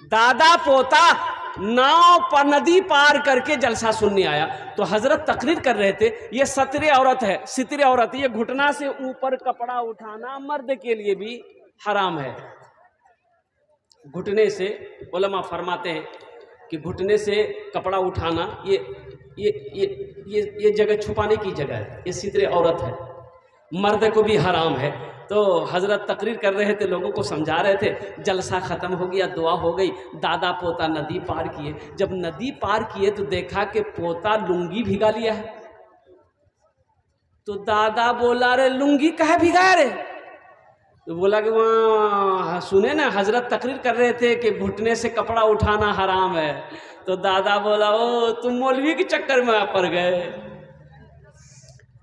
दादा पोता नाव पर नदी पार करके जलसा सुनने आया। तो हजरत तकरीर कर रहे थे, ये सतरे औरत है, सितरे औरत, ये घुटना से ऊपर कपड़ा उठाना मर्द के लिए भी हराम है। घुटने से, उलमा फरमाते हैं कि घुटने से कपड़ा उठाना ये जगह छुपाने की जगह है, ये सितरे औरत है, मर्द को भी हराम है। तो हजरत तकरीर कर रहे थे, लोगों को समझा रहे थे। जलसा ख़त्म हो गया, दुआ हो गई, दादा पोता नदी पार किए। जब नदी पार किए तो देखा कि पोता लुंगी भिगा लिया है। तो दादा बोला, रे लुंगी कहे भिगाया रे? तो बोला कि वहाँ सुने ना हजरत तकरीर कर रहे थे कि घुटने से कपड़ा उठाना हराम है। तो दादा बोला, ओ तुम मौलवी के चक्कर में पड़ गए,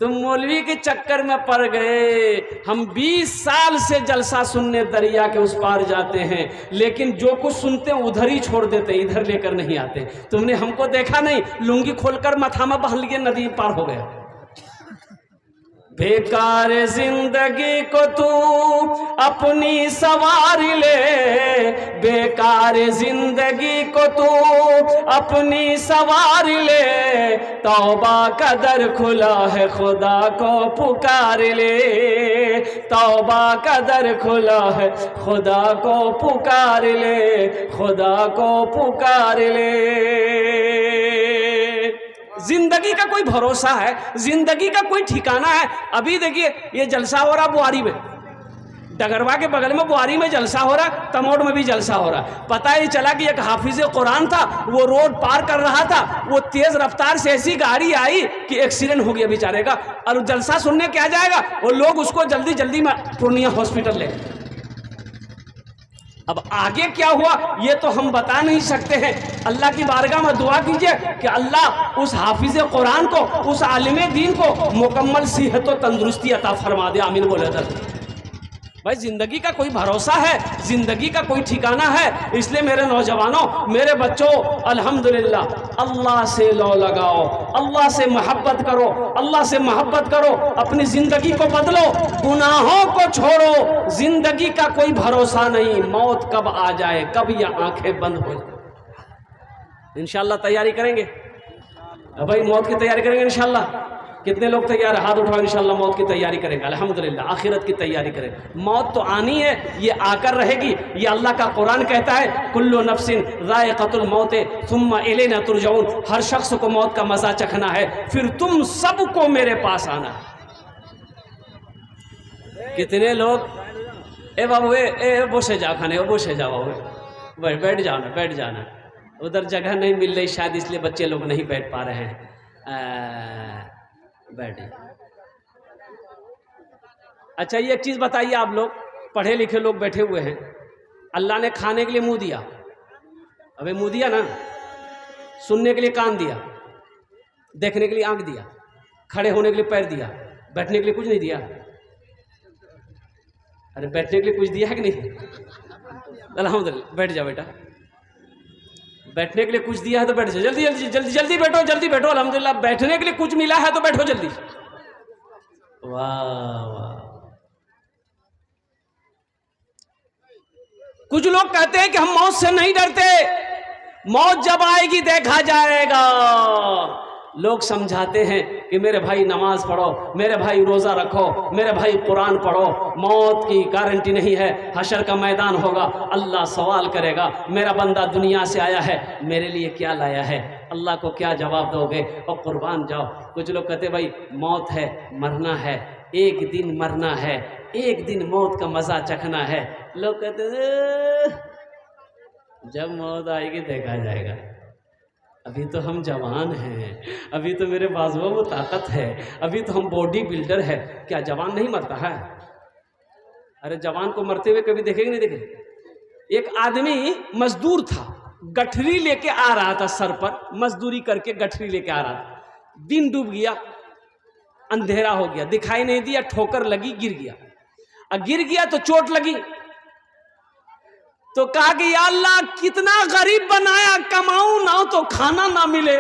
तुम मौलवी के चक्कर में पड़ गए। हम 20 साल से जलसा सुनने दरिया के उस पार जाते हैं, लेकिन जो कुछ सुनते हैं उधर ही छोड़ देते, इधर लेकर नहीं आते। तुमने हमको देखा नहीं, लुंगी खोलकर माथा में बहल लिए नदी पार हो गया। बेकार जिंदगी को तू अपनी सवार ले, बेकार जिंदगी को तू अपनी सवार ले। तौबा का दर खुला है, खुदा को पुकार ले। तौबा का दर खुला है, खुदा को पुकार ले, खुदा को पुकार ले। जिंदगी का कोई भरोसा है, जिंदगी का कोई ठिकाना है? अभी देखिए ये जलसा हो रहा बुआरी में, डगरवा के बगल में बुआरी में जलसा हो रहा, तमोड़ में भी जलसा हो रहा। पता ही चला कि एक हाफिज कुरान था, वो रोड पार कर रहा था, वो तेज रफ्तार से ऐसी गाड़ी आई कि एक्सीडेंट हो गया बेचारे का। और जलसा सुनने क्या जाएगा, वो लोग उसको जल्दी जल्दी में पूर्णिया हॉस्पिटल ले। अब आगे क्या हुआ ये तो हम बता नहीं सकते हैं। अल्लाह की बारगाह में दुआ कीजिए कि अल्लाह उस हाफिज कुरान को, उस आलिम दीन को मुकम्मल सेहत और तंदुरुस्ती अता फरमा दे। आमीन बोले दर। भाई जिंदगी का कोई भरोसा है, जिंदगी का कोई ठिकाना है? इसलिए मेरे नौजवानों, मेरे बच्चों, अल्हम्दुलिल्लाह अल्लाह से लो लगाओ, अल्लाह से मोहब्बत करो, अल्लाह से मोहब्बत करो, अपनी जिंदगी को बदलो, गुनाहों को छोड़ो। जिंदगी का कोई भरोसा नहीं, मौत कब आ जाए, कब ये आंखें बंद हो जाए। इंशाल्लाह तैयारी करेंगे भाई, मौत की तैयारी करेंगे इंशाल्लाह। कितने लोग तैयार है? हाथ उठाओ। इंशाल्लाह मौत की तैयारी करेंगे, अल्हम्दुलिल्लाह आखिरत की तैयारी करेंगे। मौत तो आनी है, ये आकर रहेगी। ये अल्लाह का कुरान कहता है, कुल्लु नफ्सिन ज़ाइक़तुल मौत सुम्मा इलैना तुरजऊन। हर शख्स को मौत का मजा चखना है, फिर तुम सबको मेरे पास आना है। कितने लोग, ए बाबू ए बोसे जाओ खाने, बोसे जाओ, बैठ जाना, बैठ जाना। उधर जगह नहीं मिल रही शायद, इसलिए बच्चे लोग नहीं बैठ पा रहे हैं। बैठे। अच्छा ये एक चीज बताइए, आप लोग पढ़े लिखे लोग बैठे हुए हैं, अल्लाह ने खाने के लिए मुंह दिया, अबे मुंह दिया ना, सुनने के लिए कान दिया, देखने के लिए आंख दिया, खड़े होने के लिए पैर दिया, बैठने के लिए कुछ नहीं दिया। अरे बैठने के लिए कुछ दिया है कि नहीं? अल्हम्दुलिल्लाह। बैठ जाओ बेटा, बैठने के लिए कुछ दिया है तो बैठ जाओ, जल्दी जल्दी जल्दी जल्दी बैठो, जल्दी बैठो। अल्हम्दुलिल्लाह बैठने के लिए कुछ मिला है तो बैठो जल्दी। वाह वाह। कुछ लोग कहते हैं कि हम मौत से नहीं डरते, मौत जब आएगी देखा जाएगा। लोग समझाते हैं कि मेरे भाई नमाज पढ़ो, मेरे भाई रोज़ा रखो, मेरे भाई कुरान पढ़ो, मौत की गारंटी नहीं है, हशर का मैदान होगा, अल्लाह सवाल करेगा, मेरा बंदा दुनिया से आया है, मेरे लिए क्या लाया है, अल्लाह को क्या जवाब दोगे, और कुर्बान जाओ। कुछ लोग कहते भाई मौत है, मरना है, एक दिन मरना है, एक दिन मौत का मज़ा चखना है। लोग कहते जब मौत आएगी देखा जाएगा, अभी तो हम जवान हैं, अभी तो मेरे बाजुओं में ताकत है, अभी तो हम बॉडी बिल्डर है। क्या जवान नहीं मरता है? अरे जवान को मरते हुए कभी देखेंगे नहीं देखे? एक आदमी मजदूर था, गठरी लेके आ रहा था, सर पर मजदूरी करके गठरी लेके आ रहा था। दिन डूब गया, अंधेरा हो गया, दिखाई नहीं दिया, ठोकर लगी, गिर गया। अब गिर गया तो चोट लगी, तो कहा कि या अल्लाह कितना गरीब बनाया, कमाऊं ना तो खाना ना मिले,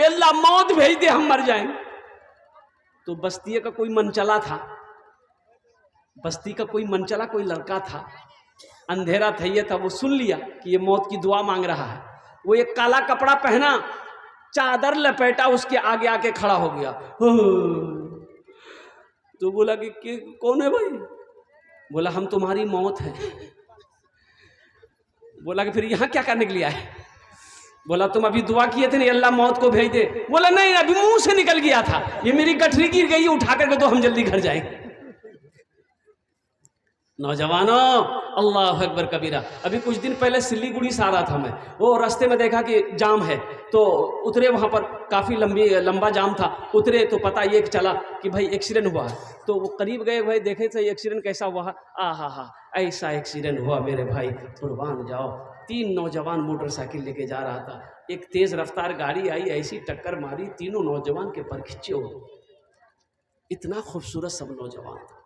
अल्लाह मौत भेज दे, हम मर जाएंगे। तो बस्ती का कोई मनचला था, बस्ती का कोई मनचला कोई लड़का था, अंधेरा था ये था, वो सुन लिया कि ये मौत की दुआ मांग रहा है। वो एक काला कपड़ा पहना, चादर लपेटा, उसके आगे आके खड़ा हो गया। तो बोला कि कौन है भाई? बोला हम तुम्हारी मौत है। बोला कि फिर यहाँ क्या करने के लिए आए? बोला तुम अभी दुआ किए थे नहीं अल्लाह मौत को भेज दे। बोला नहीं, अभी मुंह से निकल गया था, ये मेरी गठरी गिर गई, उठा करके तो हम जल्दी घर जाएंगे। नौजवानों, अल्लाह अकबर कबीरा। अभी कुछ दिन पहले सिल्लीगुड़ी से आ रहा था मैं, वो रास्ते में देखा कि जाम है, तो उतरे, वहाँ पर काफ़ी लंबा जाम था। उतरे तो पता ये चला कि भाई एक्सीडेंट हुआ है। तो वो करीब गए, भाई देखे थे एक्सीडेंट कैसा हुआ है। हा, ऐसा एक्सीडेंट हुआ मेरे भाई, कुर्बान जाओ। 3 नौजवान मोटरसाइकिल लेके जा रहा था, एक तेज़ रफ्तार गाड़ी आई, ऐसी टक्कर मारी, तीनों नौजवान के पर खिंचे हो। इतना खूबसूरत सब नौजवान था,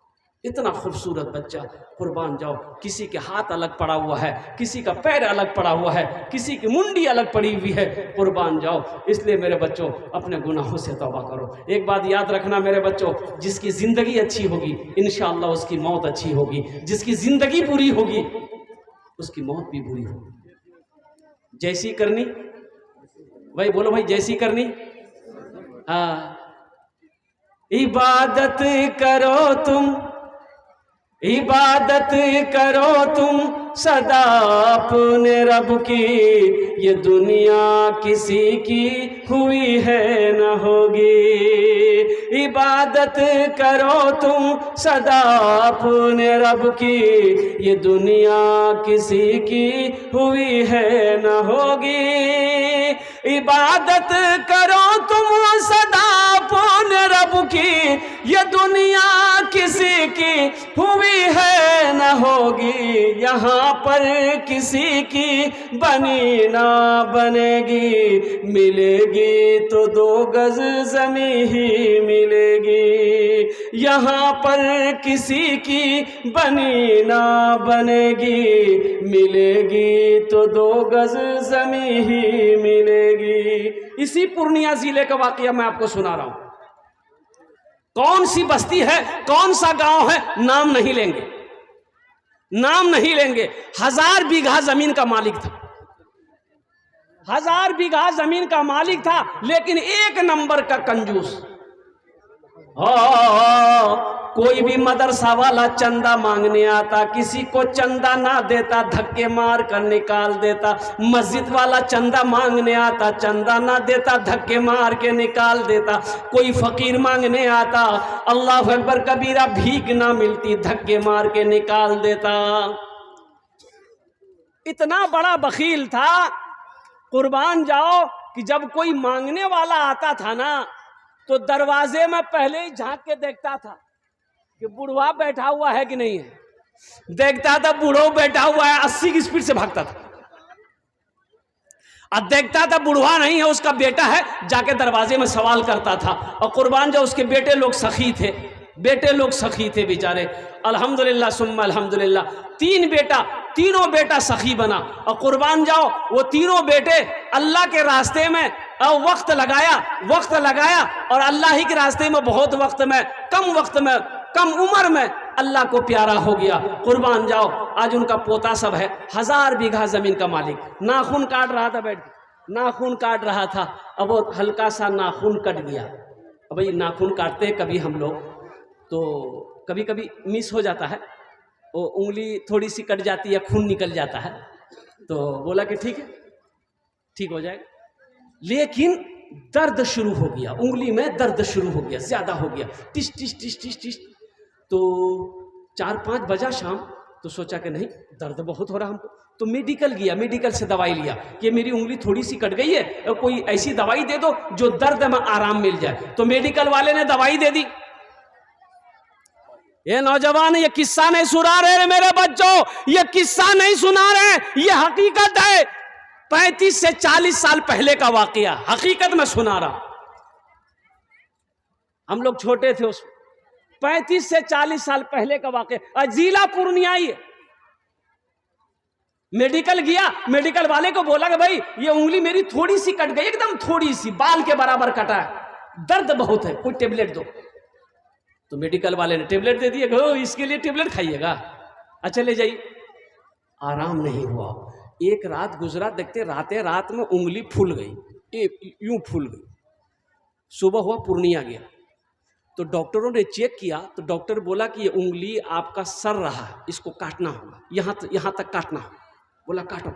इतना खूबसूरत बच्चा, कुर्बान जाओ। किसी के हाथ अलग पड़ा हुआ है, किसी का पैर अलग पड़ा हुआ है, किसी की मुंडी अलग पड़ी हुई है, कुर्बान जाओ। इसलिए मेरे बच्चों, अपने गुनाहों से तौबा करो। एक बात याद रखना मेरे बच्चों, जिसकी ज़िंदगी अच्छी होगी इंशाअल्लाह उसकी मौत अच्छी होगी, जिसकी ज़िंदगी बुरी होगी उसकी मौत भी बुरी होगी। जैसी करनी भाई, बोलो भाई, जैसी करनी। हाँ, इबादत करो तुम, इबादत करो तुम सदा अपने रब की, ये दुनिया किसी की हुई है न होगी। इबादत करो तुम सदा अपने रब की, ये दुनिया किसी की हुई है न होगी। इबादत करो तुम सदा अपने रब की, ये दुनिया किसी की हुई है न होगी। यहाँ पर किसी की बनी ना बनेगी, मिलेगी तो 2 गज ज़मीं ही मिलेगी। यहाँ पर किसी की बनी ना बनेगी, मिलेगी तो 2 गज ज़मीं ही मिलेगी। इसी पूर्णिया जिले का वाकया मैं आपको सुना रहा हूं। कौन सी बस्ती है, कौन सा गांव है, नाम नहीं लेंगे, नाम नहीं लेंगे। 1000 बीघा जमीन का मालिक था, 1000 बीघा जमीन का मालिक था, लेकिन 1 नंबर का कंजूस। कोई भी मदरसा वाला चंदा मांगने आता, किसी को चंदा ना देता, धक्के मार कर निकाल देता। मस्जिद वाला चंदा मांगने आता, चंदा ना देता, धक्के मार के निकाल देता। कोई फकीर मांगने आता, अल्लाह अकबर कबीरा, भीख ना मिलती, धक्के मार के निकाल देता। इतना बड़ा बखील था, कुर्बान जाओ, कि जब कोई मांगने वाला आता था ना, तो दरवाजे में पहले ही झांक के देखता था कि बुढ़वा बैठा हुआ है कि नहीं है। देखता था बुढ़ो बैठा हुआ है, 80 की स्पीड से भागता था। अब देखता था बुढ़वा नहीं है, उसका बेटा है, जाके दरवाजे में सवाल करता था। और कुर्बान जाओ, उसके बेटे लोग सखी थे, बेटे लोग सखी थे बेचारे। अल्हम्दुलिल्लाह सुम्मा अल्हम्दुलिल्लाह, 3 बेटा, तीनों बेटा सखी बना। और कुर्बान जाओ, वो तीनों बेटे अल्लाह के रास्ते में वक्त लगाया और अल्लाह ही के रास्ते में बहुत वक्त में, कम उम्र में अल्लाह को प्यारा हो गया। कुर्बान जाओ, आज उनका पोता सब है, 1000 बीघा जमीन का मालिक। नाखून काट रहा था, बैठ के नाखून काट रहा था। अब वो हल्का सा नाखून कट गया। अब भाई नाखून काटते हैं कभी हम लोग, तो कभी कभी मिस हो जाता है, वो उंगली थोड़ी सी कट जाती है, खून निकल जाता है। तो बोला कि ठीक है, ठीक हो जाएगा। लेकिन दर्द शुरू हो गया, उंगली में दर्द शुरू हो गया, ज्यादा हो गया, टिश टिश टिश टिश टिश। तो 4-5 बजा शाम, तो सोचा कि नहीं, दर्द बहुत हो रहा हमको। तो मेडिकल गया, मेडिकल से दवाई लिया कि मेरी उंगली थोड़ी सी कट गई है, कोई ऐसी दवाई दे दो जो दर्द में आराम मिल जाए। तो मेडिकल वाले ने दवाई दे दी। ये नौजवान ये किस्सा नहीं सुना रहे मेरे बच्चों, ये किस्सा नहीं सुना रहे, ये हकीकत है। 35 से 40 साल पहले का वाकया, हकीकत में सुना रहा। हम लोग छोटे थे उस 35 से 40 साल पहले का वाकया, जिला पूर्णिया ही है। मेडिकल गया, मेडिकल वाले को बोला कि भाई ये उंगली मेरी थोड़ी सी कट गई, एकदम थोड़ी सी, बाल के बराबर कटा है, दर्द बहुत है, कोई टेबलेट दो। तो मेडिकल वाले ने टेबलेट दे दिए, इसके लिए टेबलेट खाइएगा, अच्छा ले जाइए। आराम नहीं हुआ। एक रात गुजरा, देखते रातें रात में उंगली फूल गई, एक यूं फूल गई। सुबह हुआ, पूर्णिया गया तो डॉक्टरों ने चेक किया तो डॉक्टर बोला कि ये उंगली आपका सर रहा है, इसको काटना होगा, यहाँ तक काटना होगा। बोला काटो।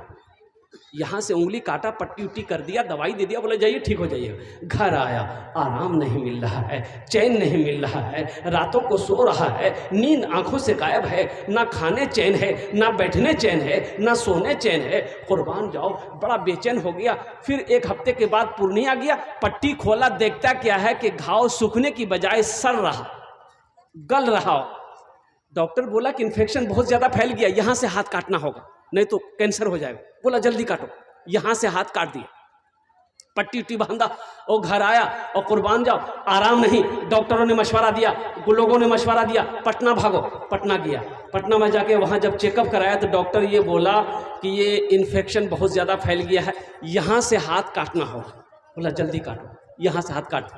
यहाँ से उंगली काटा, पट्टी उट्टी कर दिया, दवाई दे दिया, बोला जाइए ठीक हो जाइए। घर आया, आराम नहीं मिल रहा है, चैन नहीं मिल रहा है, रातों को सो रहा है, नींद आंखों से गायब है, ना खाने चैन है, ना बैठने चैन है, ना सोने चैन है। कुर्बान जाओ, बड़ा बेचैन हो गया। फिर एक हफ्ते के बाद पूर्णिया गया, पट्टी खोला, देखता क्या है कि घाव सूखने की बजाय सर रहा, गल रहा। डॉक्टर बोला कि इन्फेक्शन बहुत ज़्यादा फैल गया, यहाँ से हाथ काटना होगा, नहीं तो कैंसर हो जाएगा। बोला जल्दी काटो। यहाँ से हाथ काट दिया, पट्टी उट्टी बांधा और घर आया और कुर्बान जाओ, आराम नहीं। डॉक्टरों ने मशवरा दिया, लोगों ने मशवरा दिया, पटना भागो। पटना गया, पटना में जाके वहाँ जब चेकअप कराया तो डॉक्टर ये बोला कि ये इन्फेक्शन बहुत ज़्यादा फैल गया है, यहाँ से हाथ काटना होगा। बोला जल्दी काटो, यहाँ से हाथ काट।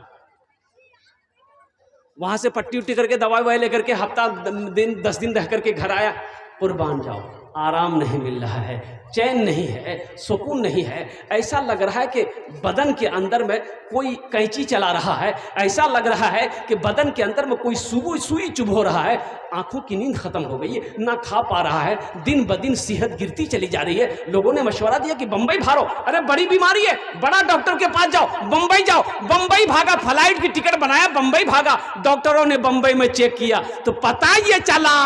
वहाँ से पट्टी उट्टी करके दवाई ववाई लेकर के हफ्ता दिन 10 दिन रह करके घर आया। कुर्बान जाओ, आराम नहीं मिल रहा है, चैन नहीं है, सुकून नहीं है। ऐसा लग रहा है कि बदन के अंदर में कोई कैंची चला रहा है, ऐसा लग रहा है कि बदन के अंदर में कोई सुई चुभो रहा है। आंखों की नींद खत्म हो गई है, ना खा पा रहा है, दिन ब दिन सेहत गिरती चली जा रही है। लोगों ने मशवरा दिया कि बंबई भागो, अरे बड़ी बीमारी है, बड़ा डॉक्टर के पास जाओ, बंबई जाओ। बंबई भागा, फ्लाइट की टिकट बनाया, बंबई भागा। डॉक्टरों ने बंबई में चेक किया तो पता ये चला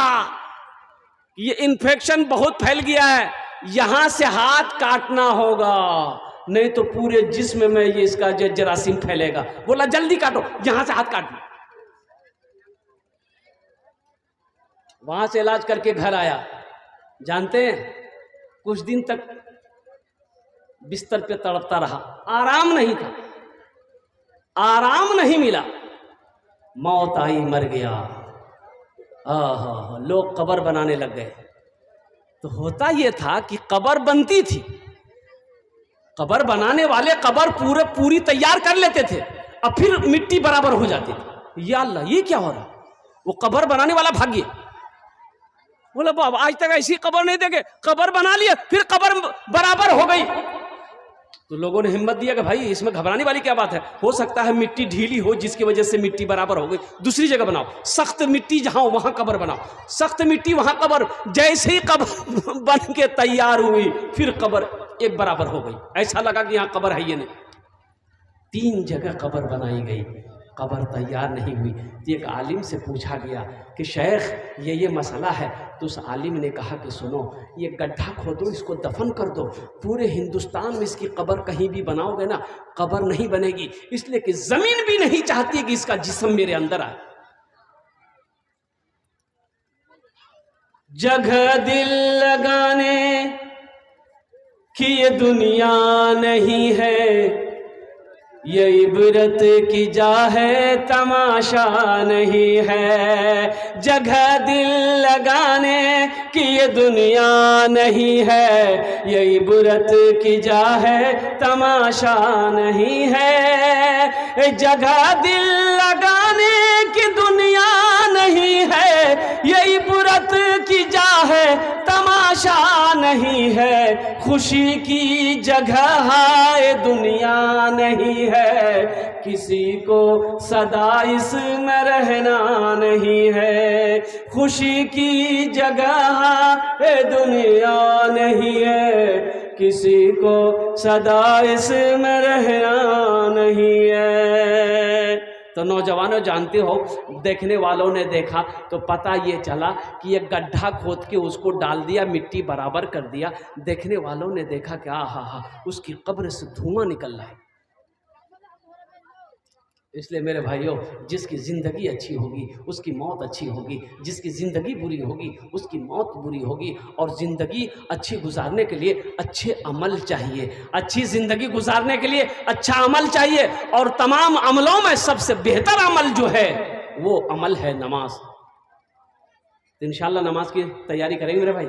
ये इन्फेक्शन बहुत फैल गया है, यहां से हाथ काटना होगा, नहीं तो पूरे जिस्म में ये इसका जरासीम फैलेगा। बोला जल्दी काटो, यहां से हाथ काट। वहां से इलाज करके घर आया। जानते हैं कुछ दिन तक बिस्तर पे तड़पता रहा, आराम नहीं था, आराम नहीं मिला। मौत आई, मर गया। लोग कब्र बनाने लग गए। तो होता यह था कि कब्र बनती थी, कब्र बनाने वाले कब्र पूरी तैयार कर लेते थे, अब फिर मिट्टी बराबर हो जाती थी। या अल्लाह, ये क्या हो रहा? वो कब्र बनाने वाला भाग गया। बोला बाबा आज तक ऐसी कब्र नहीं देखे, कब्र बना लिया, फिर कब्र बराबर हो गई। तो लोगों ने हिम्मत दिया कि भाई इसमें घबराने वाली क्या बात है, हो सकता है मिट्टी ढीली हो जिसकी वजह से मिट्टी बराबर हो गई, दूसरी जगह बनाओ, सख्त मिट्टी जहां हो वहां कब्र बनाओ, सख्त मिट्टी वहां कब्र। जैसे ही कब्र बन के तैयार हुई, फिर कब्र एक बराबर हो गई। ऐसा लगा कि यहां कब्र है ये नहीं। 3 जगह कब्र बनाई गई, कब्र तैयार नहीं हुई। तो एक आलिम से पूछा गया कि शेख ये मसला है। तो उस आलिम ने कहा कि सुनो, ये गड्ढा खोदो, इसको दफन कर दो। पूरे हिंदुस्तान में इसकी कब्र कहीं भी बनाओगे ना, कब्र नहीं बनेगी, इसलिए कि जमीन भी नहीं चाहती कि इसका जिस्म मेरे अंदर आए। जगह दिल लगाने की ये दुनिया नहीं है, ये इबरत की जा है, तमाशा नहीं है। जगह दिल लगाने की ये दुनिया नहीं है, ये इबरत की जा है, तमाशा नहीं है। जगह दिल लगाने की दुनिया नहीं है, ये इबरत की जा है, तमाशा नहीं है। खुशी की जगह है दुनिया नहीं है, किसी को सदा इसमें रहना नहीं है। खुशी की जगह है दुनिया नहीं है, किसी को सदा इसमें रहना नहीं है। तो नौजवानों जानते हो, देखने वालों ने देखा तो पता ये चला कि ये गड्ढा खोद के उसको डाल दिया, मिट्टी बराबर कर दिया। देखने वालों ने देखा कि हा उसकी कब्र से धुआं निकल रहा है। इसलिए मेरे भाइयों, जिसकी ज़िंदगी अच्छी होगी उसकी मौत अच्छी होगी, जिसकी ज़िंदगी बुरी होगी उसकी मौत बुरी होगी। और ज़िंदगी अच्छी गुजारने के लिए अच्छे अमल चाहिए, अच्छी ज़िंदगी गुजारने के लिए अच्छा अमल चाहिए। और तमाम अमलों में सबसे बेहतर अमल जो है वो अमल है नमाज। तो इंशाअल्लाह नमाज की तैयारी करेंगे मेरे भाई।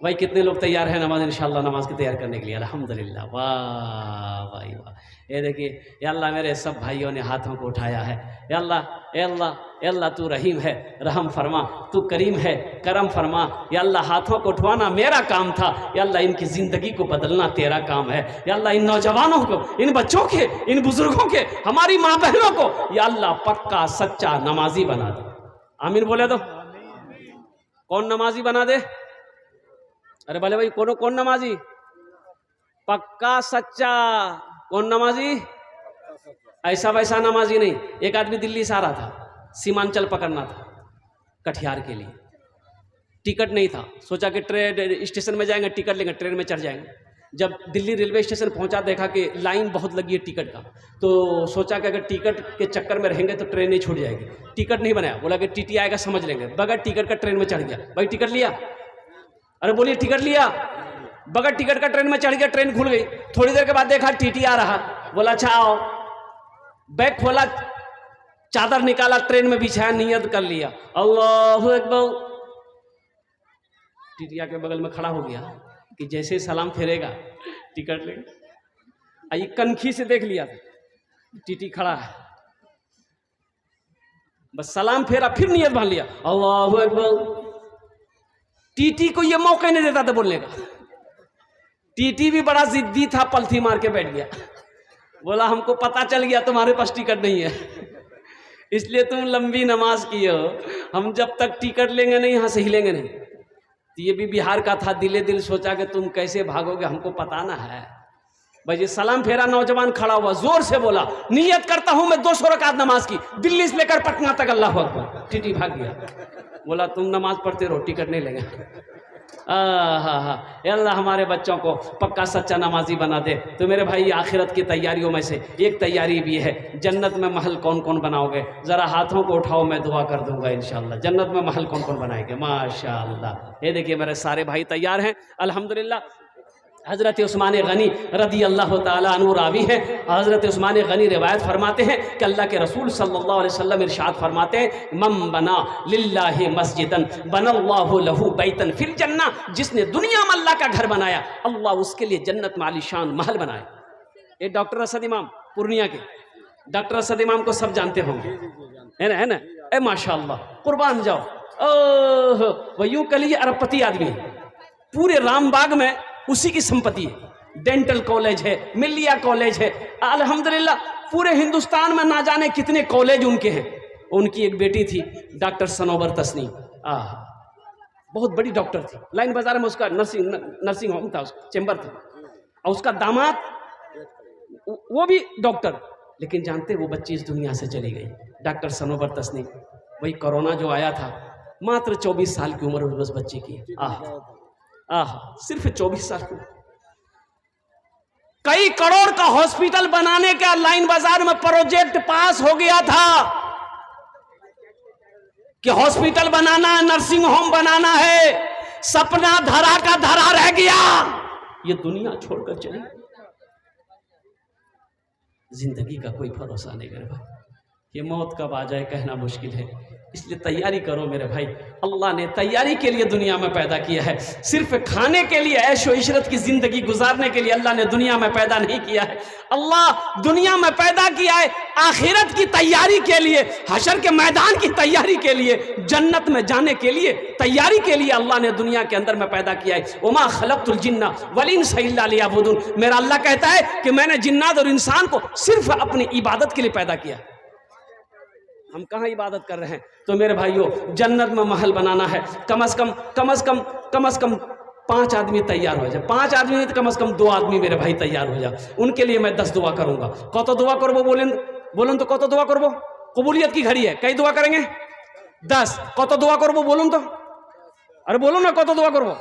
भाई कितने लोग तैयार हैं नमाज इंशाल्लाह नमाज की तैयार करने के लिए? अल्हम्दुलिल्लाह, वाह भाई वाह। ये देखिए, या अल्लाह मेरे सब भाइयों ने हाथों को उठाया है। या अल्लाह, या अल्लाह, या अल्लाह तू रहीम है, रहम फरमा, तू करीम है, करम फरमा। या अल्लाह हाथों को उठवाना मेरा काम था, या अल्लाह इनकी ज़िंदगी को बदलना तेरा काम है। या अल्लाह इन नौजवानों को, इन बच्चों के, इन बुज़ुर्गों के, हमारी माँ बहनों को या अल्लाह पक्का सच्चा नमाजी बना दे। आमीन बोले तो। कौन नमाजी बना दे? अरे भले भाई, कौन नमाजी? पक्का सच्चा। कौन नमाजी? ऐसा वैसा नमाजी नहीं। एक आदमी दिल्ली से आ रहा था, सीमांचल पकड़ना था कटिहार के लिए, टिकट नहीं था। सोचा कि ट्रेन स्टेशन में जाएंगे, टिकट लेंगे, ट्रेन में चढ़ जाएंगे। जब दिल्ली रेलवे स्टेशन पहुंचा, देखा कि लाइन बहुत लगी है टिकट का, तो सोचा कि अगर टिकट के चक्कर में रहेंगे तो ट्रेन नहीं छूट जाएगी। टिकट नहीं बनाया, बोला कि टीटी आएगा समझ लेंगे। बगैर टिकट का ट्रेन में चढ़ गया। भाई टिकट लिया? अरे बोलिए, टिकट लिया? बगैर टिकट का ट्रेन में चढ़ गया, ट्रेन खुल गई। थोड़ी देर के बाद देखा टीटी आ रहा, बोला अच्छा आओ। बैग खोला, चादर निकाला, ट्रेन में बिछाया, नियत कर लिया, अल्लाहु अकबर। टीटिया के बगल में खड़ा हो गया कि जैसे सलाम फेरेगा टिकट लेगा। ये कनखी से देख लिया था टीटी खड़ा है, बस सलाम फेरा, फिर नियत बांध लिया, अल्लाहु अकबर। टीटी को ये मौका नहीं देता था बोलने का। टीटी भी बड़ा जिद्दी था, पलथी मार के बैठ गया। बोला हमको पता चल गया तुम्हारे पास टिकट नहीं है, इसलिए तुम लंबी नमाज किए हो। हम जब तक टिकट लेंगे नहीं, यहाँ से हिलेंगे नहीं। तो ये भी बिहार का था, दिले दिल सोचा कि तुम कैसे भागोगे, हमको पता ना है। भाई ये सलाम फेरा, नौजवान खड़ा हुआ, जोर से बोला, नियत करता हूं मैं 200 रकात नमाज की, दिल्ली से लेकर पटना तक, अल्लाह अकबर। टीटी भाग गया, बोला तुम नमाज पढ़ते रहो, टिकट नहीं लेंगे। अल्लाह हमारे बच्चों को पक्का सच्चा नमाजी बना दे। तो मेरे भाई, आखिरत की तैयारियों में से एक तैयारी भी है, जन्नत में महल कौन कौन बनाओगे? ज़रा हाथों को उठाओ, मैं दुआ कर दूंगा इंशाल्लाह। जन्नत में महल कौन कौन बनाएंगे? माशाअल्लाह। ये देखिए मेरे सारे भाई तैयार हैं अल्हम्दुलिल्लाह। हज़रत उस्मान गनी रदी अल्लाह ताला अन्हु रावी हैं। हज़रत उस्मान गनी रिवायत फरमाते हैं कि अल्लाह के रसूल सल्लल्लाहु अलैहि वसल्लम इरशाद फरमाते हैं, मम बना लिल्लाहि मस्जिदन बनल्लाहु लहू बैतन फिल जन्ना। जिसने दुनिया में अल्लाह का घर बनाया, अल्लाह उसके लिए जन्नत में आलीशान महल बनाए। ये डॉक्टर असद इमाम पूर्णिया के, डॉक्टर असद इमाम को सब जानते होंगे, है ना? ए माशाअल्लाह, कुर्बान जाओ। ओह, वो यूं कहिए अरबपति आदमी, पूरे रामबाग में उसी की संपत्ति है। डेंटल कॉलेज है, मिलिया कॉलेज है, अल्हम्दुलिल्लाह पूरे हिंदुस्तान में ना जाने कितने कॉलेज उनके हैं। उनकी एक बेटी थी डॉक्टर सनोबर तस्नीम, बहुत बड़ी डॉक्टर थी। लाइन बाजार में उसका नर्सिंग होम था, उसका चैम्बर था, और उसका दामाद वो भी डॉक्टर। लेकिन जानते वो बच्ची इस दुनिया से चली गई, डॉक्टर सनोबर तस्नीम। वही कोरोना जो आया था, मात्र 24 साल की उम्र उस बच्चे की। सिर्फ 24 साल की। कई करोड़ का हॉस्पिटल बनाने का लाइन बाजार में प्रोजेक्ट पास हो गया था कि हॉस्पिटल बनाना है, नर्सिंग होम बनाना है। सपना धरा का धरा रह गया, ये दुनिया छोड़कर चली। जिंदगी का कोई भरोसा नहीं मेरे भाई, ये मौत कब आ जाए कहना मुश्किल है। इसलिए तैयारी करो मेरे भाई। अल्लाह ने तैयारी के लिए दुनिया में पैदा किया है, सिर्फ खाने के लिए, ऐशो इशरत की जिंदगी गुजारने के लिए अल्लाह ने दुनिया में पैदा नहीं किया है। अल्लाह दुनिया में पैदा किया है आखिरत की तैयारी के लिए, हशर के मैदान की तैयारी के लिए, जन्नत में जाने के लिए तैयारी के लिए अल्लाह ने दुनिया के अंदर में पैदा किया है। उमा खलक़तुल जिन्ना वल इंसा इल्ला लियअबुदून। मेरा अल्लाह कहता है कि मैंने जिन्नात और इंसान को सिर्फ अपनी इबादत के लिए पैदा किया। हम कहाँ इबादत कर रहे हैं? तो मेरे भाइयों, जन्नत में महल बनाना है, कम से कम 5 आदमी तैयार हो जाए। 5 आदमी नहीं तो कम से कम 2 आदमी मेरे भाई तैयार हो जाए। उनके लिए मैं 10 दुआ करूंगा। कत दुआ करबो बोलन तो कत दुआ करबो? कबूलियत की घड़ी है, कई दुआ करेंगे? 10। कत दुआ करबो बोलूं तो? अरे बोलो ना, कत दुआ करबो?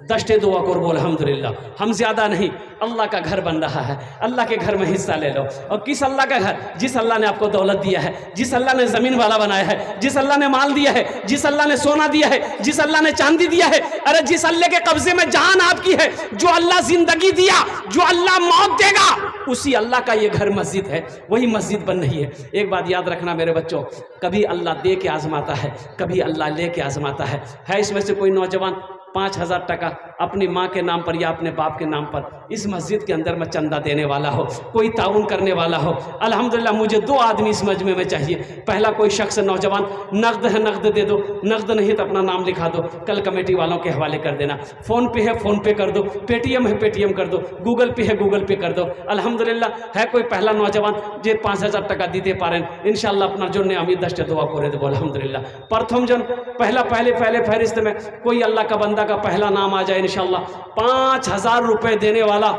10 दुआ करबो अल्हम्दुलिल्लाह। हम ज्यादा नहीं, अल्लाह का घर बन रहा है, अल्लाह के घर में हिस्सा ले लो। और किस अल्लाह का घर? जिस अल्लाह ने आपको दौलत दिया है, जिस अल्लाह ने जमीन वाला बनाया है, जिस अल्लाह ने माल दिया है, जिस अल्लाह ने सोना दिया है, जिस अल्लाह ने चांदी दिया है। अरे जिस अल्लाह के कब्जे में जान आपकी है, जो अल्लाह जिंदगी दिया, जो अल्लाह मौत देगा, उसी अल्लाह का ये घर मस्जिद है, वही मस्जिद बन रही है। एक बात याद रखना मेरे बच्चों, कभी अल्लाह दे के आजमाता है, कभी अल्लाह ले के आजमाता है। इसमें से कोई नौजवान 5,000 टका अपनी माँ के नाम पर या अपने बाप के नाम पर इस मस्जिद के अंदर में चंदा देने वाला हो, कोई ताउन करने वाला हो। अल्हम्दुलिल्लाह मुझे 2 आदमी इस मजमे में चाहिए। पहला कोई शख्स नौजवान, नकद है नकद दे दो, नकद नहीं तो अपना नाम लिखा दो, कल कमेटी वालों के हवाले कर देना। फ़ोन पे है फ़ोन पे कर दो, पेटीएम है पेटीएम कर दो, गूगल पे है गूगल पे कर दो। अल्हम्दुलिल्लाह है कोई पहला नौजवान जे 5,000 टका दीते पारें इंशाल्लाह अपना जो ने अमीर दस्ट दुआ करे देव। अल्हम्दुलिल्लाह प्रथम जन पहले फहरिस्त में कोई अल्लाह का बंदा का पहला नाम आ जाए इंशाल्लाह 5,000 रुपये देने वाला।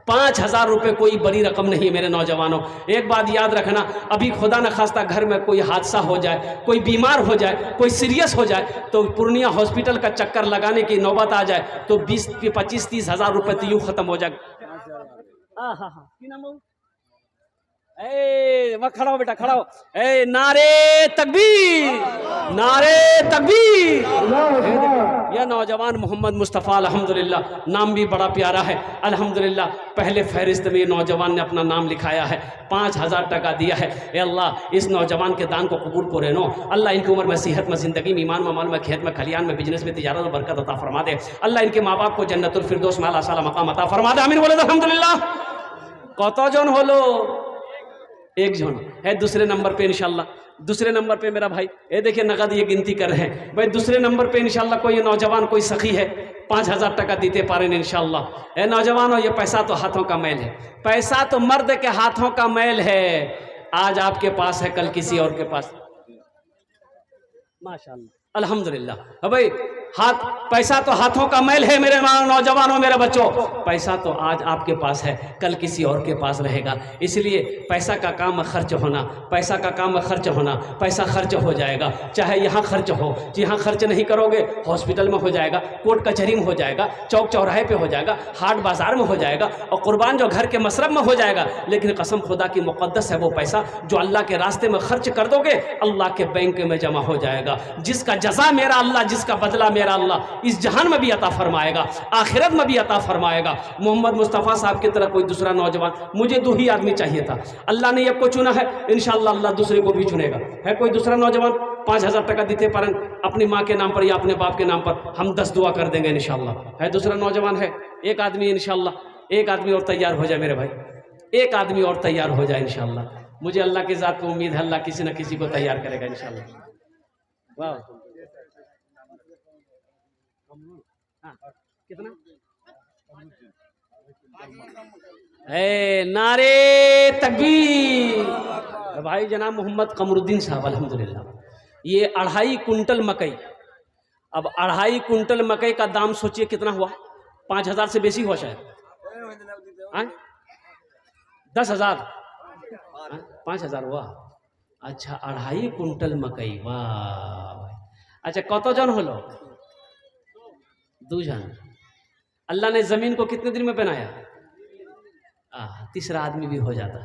5,000 रुपये कोई बड़ी रकम नहीं मेरे नौजवानों। एक बात याद रखना, अभी खुदा न खास्ता घर में कोई हादसा हो जाए, कोई बीमार हो जाए, कोई सीरियस हो जाए तो पूर्णिया हॉस्पिटल का चक्कर लगाने की नौबत आ जाए तो 25-30 हज़ार रुपये तो यूँ ख़त्म हो जाए। वह खड़ा हो बेटा, खड़ा हो। नारे तकबीर, नारे तकबीर। यह नौजवान मोहम्मद मुस्तफ़ा अल्हम्दुलिल्लाह, नाम भी बड़ा प्यारा है अल्हम्दुलिल्लाह। पहले फहरिस्त में नौजवान ने अपना नाम लिखाया है, 5,000 टका दिया है। ए अल्लाह इस नौजवान के दान को कबूल को रहनो। अल्लाह इनकी उम्र में, सेहत में, ज़िंदगी में, ईमान में, माल में, खेत में, खलियान में, बिजनेस में, तिजारत में बरकत अता फरमा दे। अल्लाह इनके माँ बाप को जन्नतुल फिरदौस में आला साला मकाम अता फरमा दे। आमीन बोले अल्हम्दुलिल्लाह। कत जन होलो? एक जन है। दूसरे नंबर पे इंशाल्लाह, दूसरे नंबर पे मेरा भाई, ये देखिए नगद ये गिनती कर रहे हैं भाई। दूसरे नंबर पे इंशाल्लाह कोई नौजवान, कोई सखी है 5,000 टका देते पारे इंशाल्लाह। ए नौजवानों, ये पैसा तो हाथों का मैल है, पैसा तो मर्द के हाथों का मैल है। आज आपके पास है, कल किसी और के पास। माशाल्लाह अल्हम्दुलिल्लाह। भाई हाथ, पैसा तो हाथों का मैल है मेरे नौजवानों, मेरे बच्चों। पैसा तो आज आपके पास है, कल किसी और के पास रहेगा। इसलिए पैसा का काम में खर्च होना, पैसा का काम में खर्च होना, पैसा खर्च हो जाएगा। चाहे यहाँ खर्च हो, यहाँ खर्च नहीं करोगे हॉस्पिटल में हो जाएगा, कोर्ट कचहरी में हो जाएगा, चौक चौराहे पे हो जाएगा, हाट बाजार में हो जाएगा, और कुर्बान जो घर के मसरब में हो जाएगा। लेकिन कसम खुदा की मुक़द्दस है वो पैसा जो अल्लाह के रास्ते में खर्च कर दोगे, अल्लाह के बैंक में जमा हो जाएगा। जिसका जज़ा मेरा अल्लाह, जिसका बदला मेरा अल्लाह इस जहान में भी अता फरमाएगा, आखिरत में भी अता फरमाएगा। मोहम्मद मुस्तफ़ा साहब की तरह कोई दूसरा नौजवान, मुझे 2 ही आदमी चाहिए था, अल्लाह ने एक को चुना है, इंशाअल्लाह अल्लाह दूसरे को भी चुनेगा। है कोई दूसरा नौजवान 5,000 टका देते पारन अपनी माँ के नाम पर या अपने बाप के नाम पर, हम 10 दुआ कर देंगे इंशाअल्लाह। है दूसरा नौजवान है, एक आदमी इंशाअल्लाह, एक आदमी और तैयार हो जाए मेरे भाई, एक आदमी और तैयार हो जाए इंशाअल्लाह। मुझे अल्लाह की ज़ात को उम्मीद है, अल्लाह किसी न किसी को तैयार करेगा इंशाअल्लाह। वाह, कितना? नारे तकबीर। भाई जनाब मोहम्मद कमरुद्दीन साहब अल्हम्दुलिल्लाह, ये 2.5 कुंटल मकई। अब 2.5 कुंटल मकई का दाम सोचिए कितना हुआ? 5,000 से बेसी हुआ शायद, 10,000, 5,000 हुआ। अच्छा 2.5 कुंटल मकई, वाह। अच्छा कत जन हलो? 2 जन। अल्लाह ने ज़मीन को कितने दिन में बनाया? तीसरा आदमी भी हो जाता,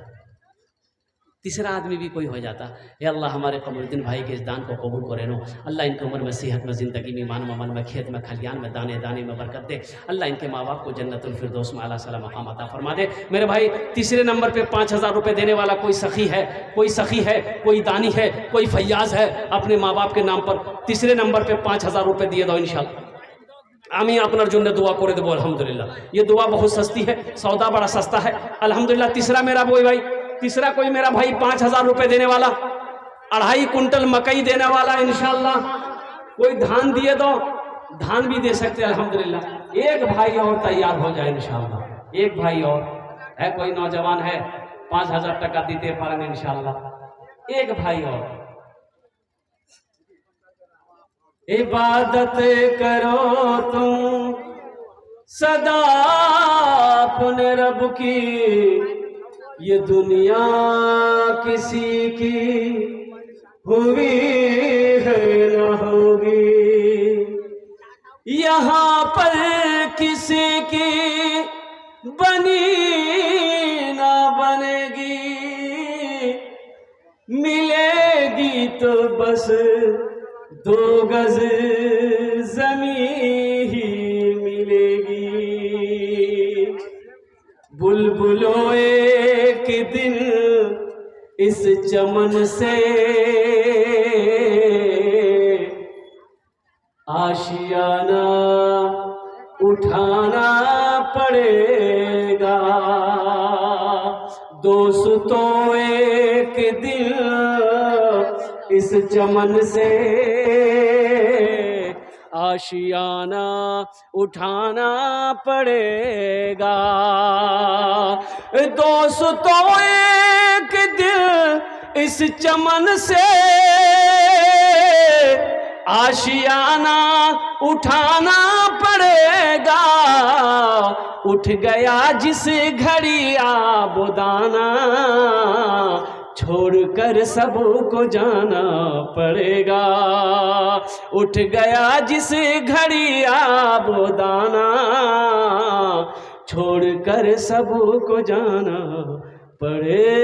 तीसरा आदमी भी कोई हो जाता। हे अल्लाह हमारे कमरुद्दीन भाई के इस दान को कबूल करे नो। अल्लाह इनकी उम्र में, सेहत में, ज़िंदगी में, ईमान में, अमल में, खेत में, खलियान में, दाने दाने में बरकत दे। अल्लाह इनके माँ बाप को जन्नतुल फिरदौस में आला साला मकाम अता फरमा दे। मेरे भाई तीसरे नंबर पे 5,000 रुपये देने वाला कोई सखी है, कोई सखी है, कोई दानी है, कोई फैयाज है, अपने माँ बाप के नाम पर तीसरे नंबर पर 5,000 रुपये दिए दो इंशाअल्लाह। आमी अपना जो ने दुआ करे देवो अल्हम्दुलिल्लाह। ये दुआ बहुत सस्ती है, सौदा बड़ा सस्ता है अल्हम्दुलिल्लाह। तीसरा मेरा कोई भाई, तीसरा कोई मेरा भाई 5,000 रुपये देने वाला, 2.5 कुंटल मकई देने वाला इंशाअल्लाह। कोई धान दिए दो, धान भी दे सकते अल्हम्दुलिल्लाह। एक भाई और तैयार हो जाए इंशाअल्लाह, एक भाई और है, कोई नौजवान है 5,000 टका देते पारेंगे इंशाअल्लाह। एक भाई और। इबादत करो तुम सदा अपने रब की, ये दुनिया किसी की हुई है न होगी, यहाँ पर किसी की बनी ना बनेगी, मिलेगी तो बस 2 गज ज़मीं ही मिलेगी। बुलबुलों एक दिन इस चमन से आशियाना उठाना पड़ेगा। दोस्तों एक दिन इस चमन से आशियाना उठाना पड़ेगा। दोस्तों एक दिन इस चमन से आशियाना उठाना पड़ेगा। उठ गया जिस घड़ी आबोदाना, छोड़कर सबको जाना पड़ेगा। उठ गया जिस घड़ी आबोदाना, छोड़कर सबको जाना पड़ेगा।